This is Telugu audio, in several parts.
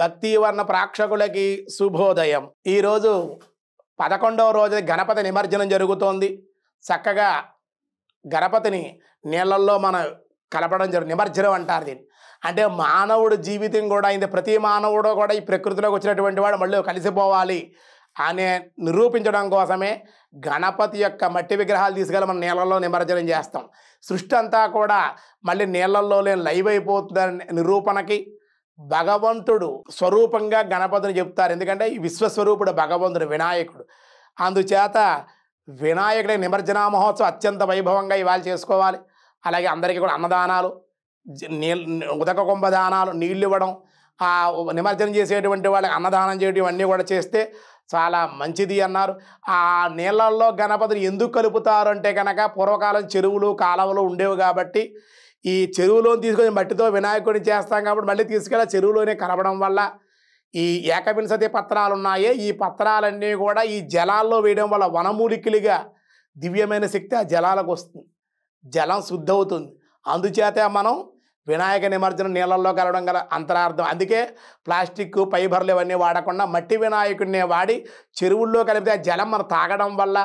భక్తివర్ణ ప్రేక్షకులకి శుభోదయం. ఈరోజు 11వ రోజు గణపతి నిమజ్జనం జరుగుతోంది. చక్కగా గణపతిని నీళ్ళల్లో మనం కలపడం నిమజ్జనం అంటారు దీన్ని. అంటే మానవుడు జీవితం కూడా అయింది. ప్రతి మానవుడు కూడా ఈ ప్రకృతిలోకి వచ్చినటువంటి వాడు మళ్ళీ కలిసిపోవాలి అనే నిరూపించడం కోసమే గణపతి యొక్క మట్టి విగ్రహాలు తీసుకెళ్ళి మనం నీళ్ళల్లో నిమజ్జనం చేస్తాం. సృష్టి అంతా కూడా మళ్ళీ నీళ్ళల్లోనే లైవ్ అయిపోతుందని నిరూపణకి భగవంతుడు స్వరూపంగా గణపతిని చెప్తారు. ఎందుకంటే ఈ విశ్వస్వరూపుడు భగవంతుడు వినాయకుడు. అందుచేత వినాయకుడి నిమజ్జన మహోత్సవం అత్యంత వైభవంగా ఇవాళ చేసుకోవాలి. అలాగే అందరికీ కూడా అన్నదానాలు, ఉదక కుంభదానాలు, నీళ్ళు ఇవ్వడం, ఆ నిమజ్జనం చేసేటువంటి వాళ్ళకి అన్నదానం చేయడం ఇవన్నీ కూడా చేస్తే చాలా మంచిది అన్నారు. ఆ నీళ్ళల్లో గణపతిని ఎందుకు కలుపుతారు అంటే కనుక పూర్వకాలం చెరువులు కాలువలు ఉండేవి కాబట్టి ఈ చెరువులో తీసుకొని మట్టితో వినాయకుడిని చేస్తాం కాబట్టి మళ్ళీ తీసుకెళ్ళి చెరువులోనే కలపడం వల్ల ఈ ఏకవింశతి పత్రాలు ఉన్నాయే, ఈ పత్రాలన్నీ కూడా ఈ జలాల్లో వేయడం వల్ల వనమూలికలుగా దివ్యమైన శక్తి ఆ జలాలకు వస్తుంది, జలం శుద్ధి అవుతుంది. అందుచేత మనం వినాయక నిమజ్జనం నీళ్ళల్లో కలవడం గల అంతరార్థం. అందుకే ప్లాస్టిక్ ఫైబర్లు ఇవన్నీ వాడకుండా మట్టి వినాయకుడినే వాడి చెరువుల్లో కలిపితే ఆ జలం మనం తాగడం వల్ల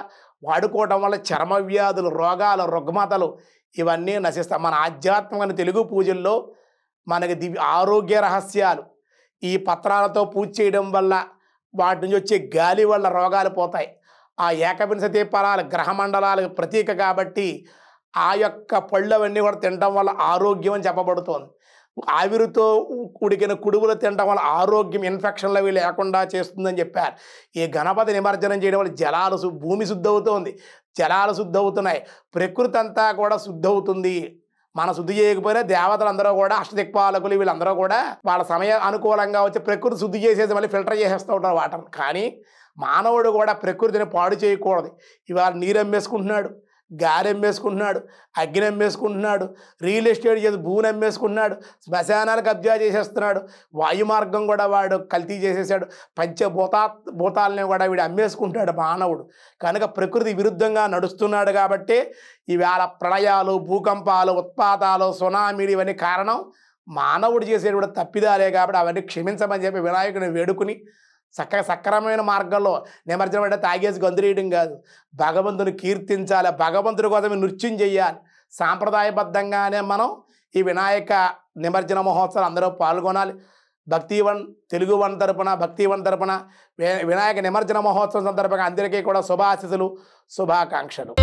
వాడుకోవడం వల్ల చర్మ వ్యాధులు, రోగాలు, రుగ్మతలు ఇవన్నీ నశిస్తాయి. మన ఆధ్యాత్మిక తెలుగు పూజల్లో మనకి ఆరోగ్య రహస్యాలు ఈ పత్రాలతో పూజ చేయడం వల్ల వాటి నుంచి వచ్చే గాలి వల్ల రోగాలు పోతాయి. ఆ ఏకవింశతి ఫలాలు గ్రహమండలాలకు ప్రతీక కాబట్టి ఆ యొక్క పళ్ళవన్నీ కూడా తినడం వల్ల ఆరోగ్యం అని చెప్పబడుతోంది. ఆవిరితో ఉడికిన కుడుములు తినడం వల్ల ఆరోగ్యం, ఇన్ఫెక్షన్లు అవి లేకుండా చేస్తుందని చెప్పారు. ఈ గణపతి నిమజ్జనం చేయడం వల్ల జలాలు భూమి శుద్ధి అవుతుంది, జలాలు శుద్ధి అవుతున్నాయి, ప్రకృతి అంతా కూడా శుద్ధి అవుతుంది. మన శుద్ధి చేయకపోయినా దేవతలందరూ కూడా అష్టదిక్పాలకులు వీళ్ళందరూ కూడా వాళ్ళ సమయ అనుకూలంగా వచ్చి ప్రకృతి శుద్ధి చేసేసి మళ్ళీ ఫిల్టర్ చేసేస్తూ ఉంటారు వాటర్ని. కానీ మానవుడు కూడా ప్రకృతిని పాడు చేయకూడదు. ఇవాళ నీరు అమ్మేసుకుంటున్నాడు, గాలి అమ్మేసుకుంటున్నాడు, అగ్ని అమ్మేసుకుంటున్నాడు, రియల్ ఎస్టేట్ చేసి భూమిని అమ్మేసుకుంటున్నాడు, శ్మశానాలు కబ్జా చేసేస్తున్నాడు, వాయు మార్గం కూడా వాడు కల్తీ చేసేసాడు, భూతాలని కూడా వీడు అమ్మేసుకుంటాడు మానవుడు. కనుక ప్రకృతి విరుద్ధంగా నడుస్తున్నాడు. కాబట్టి ఈవేళ ప్రళయాలు, భూకంపాలు, ఉత్పాతాలు, సునామీలు ఇవన్నీ కారణం మానవుడు చేసేటువంటి తప్పిదాలే. కాబట్టి అవన్నీ క్షమించమని చెప్పి వినాయకుని వేడుకుని సక్రమమైన మార్గంలో నిమజ్జనం అంటే తాగేసి గంతులేయడం కాదు, భగవంతుని కీర్తించాలి, భగవంతుడి కోసమే నృత్యం చేయాలి. సాంప్రదాయబద్ధంగానే మనం ఈ వినాయక నిమజ్జన మహోత్సవాలు అందరూ పాల్గొనాలి. తెలుగు వన్ తరపున వినాయక నిమజ్జన మహోత్సవం సందర్భంగా అందరికీ కూడా శుభాశీస్సులు, శుభాకాంక్షలు.